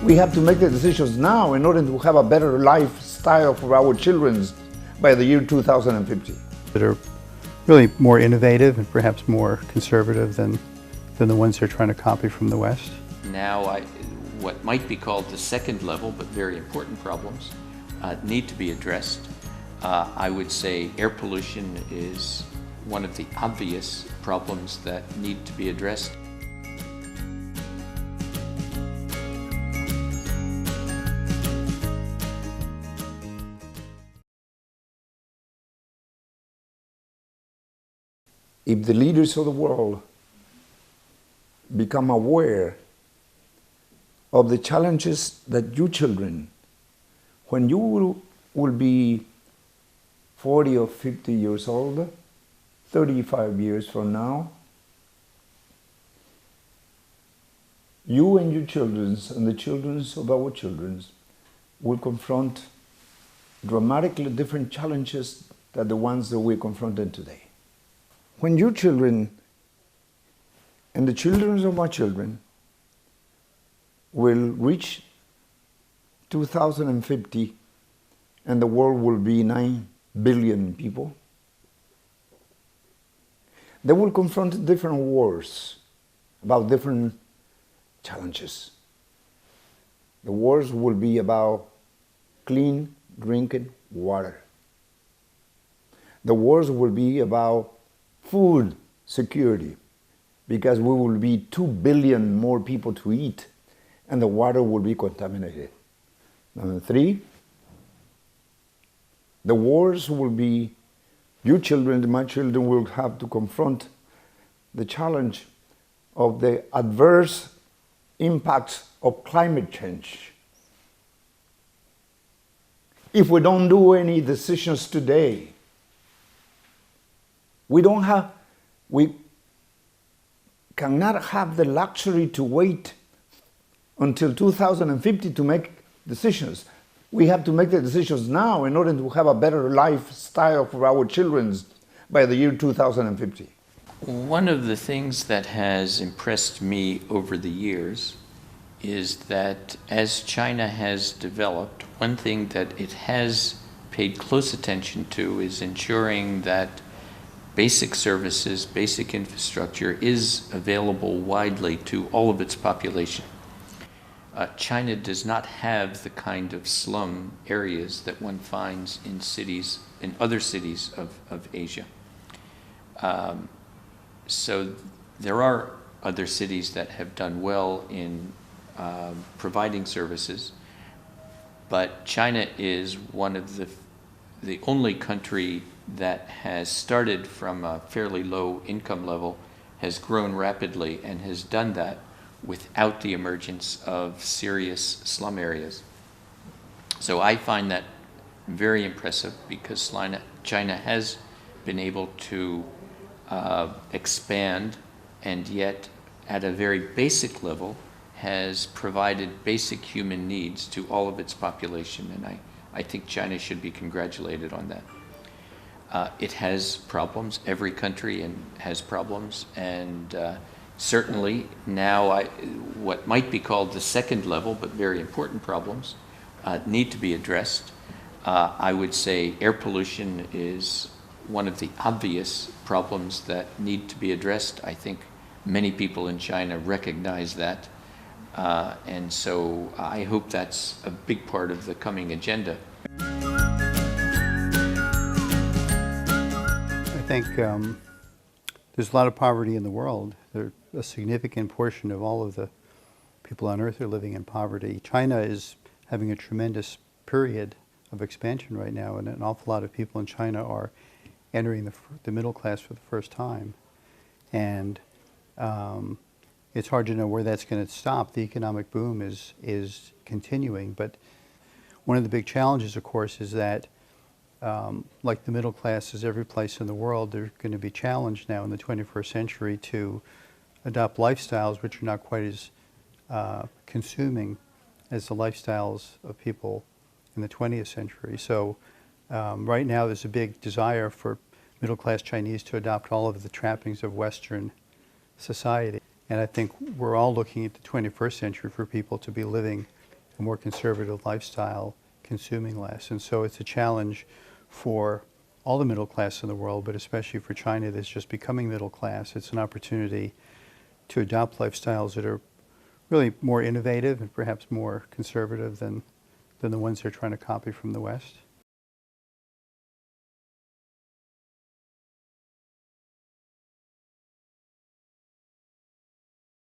We have to make the decisions now in order to have a better lifestyle for our children by the year 2050. That are really more innovative and perhaps more conservative than the ones they're trying to copy from the West. Now, what might be called the second level, but very important problems, need to be addressed. I would say air pollution is one of the obvious problems that need to be addressed. If the leaders of the world become aware of the challenges that you children, when you will be 40 or 50 years old, 35 years from now, you and your children and the children of our children will confront dramatically different challenges than the ones that we're confronting today. When your children and the children of my children will reach 2050 and the world will be 9 billion people, they will confront different wars about different challenges. The wars will be about clean drinking water. The wars will be about food security, because we will be 2 billion more people to eat and the water will be contaminated. Number 3, the wars will be, your children, my children will have to confront the challenge of the adverse impacts of climate change. If we don't do any decisions today, we cannot have the luxury to wait until 2050 to make decisions. We have to make the decisions now in order to have a better lifestyle for our children by the year 2050. One of the things that has impressed me over the years is that as China has developed, one thing that it has paid close attention to is ensuring that basic services, basic infrastructure is available widely to all of its population. China does not have the kind of slum areas that one finds in cities, in other cities of Asia. So there are other cities that have done well in providing services, but China is one of the only country that has started from a fairly low income level, has grown rapidly, and has done that without the emergence of serious slum areas. So I find that very impressive, because China has been able to expand, and yet at a very basic level has provided basic human needs to all of its population, and I think China should be congratulated on that. It has problems. Every country has problems, and certainly now what might be called the second level, but very important problems, need to be addressed. I would say air pollution is one of the obvious problems that need to be addressed. I think many people in China recognize that, and so I hope that's a big part of the coming agenda. I think there's a lot of poverty in the world. A significant portion of all of the people on Earth are living in poverty. China is having a tremendous period of expansion right now, and an awful lot of people in China are entering the middle class for the first time. And it's hard to know where that's going to stop. The economic boom is continuing, but one of the big challenges, of course, is that like the middle classes every place in the world, they're going to be challenged now in the 21st century to adopt lifestyles which are not quite as consuming as the lifestyles of people in the 20th century. So right now there's a big desire for middle-class Chinese to adopt all of the trappings of Western society. And I think we're all looking at the 21st century for people to be living a more conservative lifestyle, consuming less. And so it's a challenge for all the middle class in the world, but especially for China that's just becoming middle class. It's an opportunity to adopt lifestyles that are really more innovative and perhaps more conservative than the ones they're trying to copy from the West.